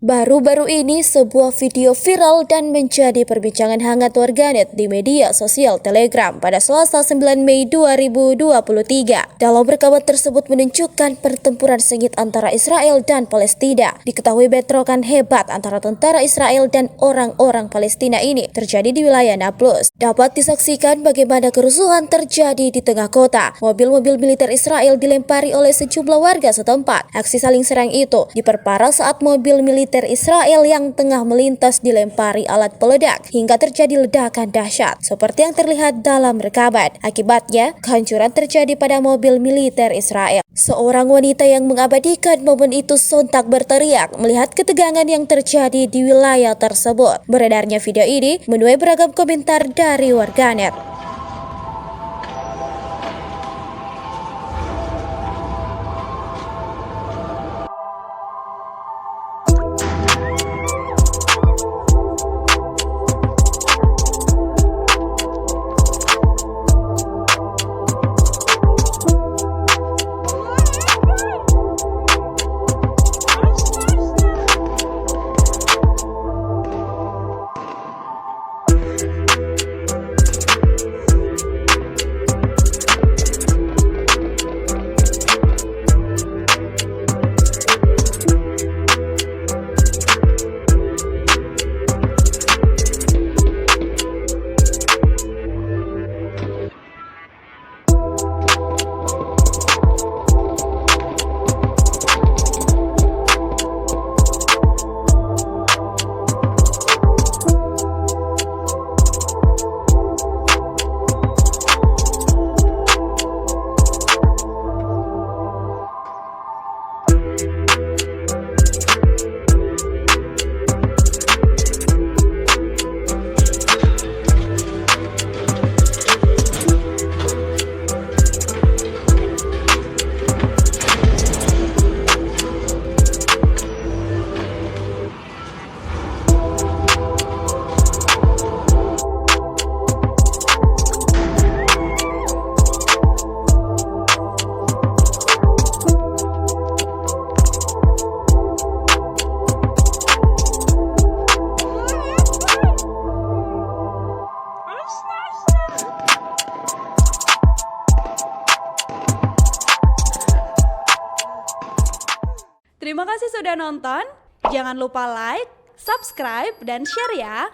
Baru-baru ini sebuah video viral dan menjadi perbincangan hangat warganet di media sosial Telegram pada Selasa 9 Mei 2023. Dalam rekaman tersebut menunjukkan pertempuran sengit antara Israel dan Palestina. Diketahui bentrokan hebat antara tentara Israel dan orang-orang Palestina ini terjadi di wilayah Nablus. Dapat disaksikan bagaimana kerusuhan terjadi di tengah kota. Mobil-mobil militer Israel dilempari oleh sejumlah warga setempat. Aksi saling serang itu diperparah saat mobil militer Israel yang tengah melintas dilempari alat peledak hingga terjadi ledakan dahsyat seperti yang terlihat dalam rekaman. Akibatnya, kehancuran terjadi pada mobil militer Israel. Seorang wanita yang mengabadikan momen itu sontak berteriak melihat ketegangan yang terjadi di wilayah tersebut. Beredarnya video ini menuai beragam komentar dari warganet. Terima kasih sudah nonton. Jangan lupa like, subscribe, dan share ya.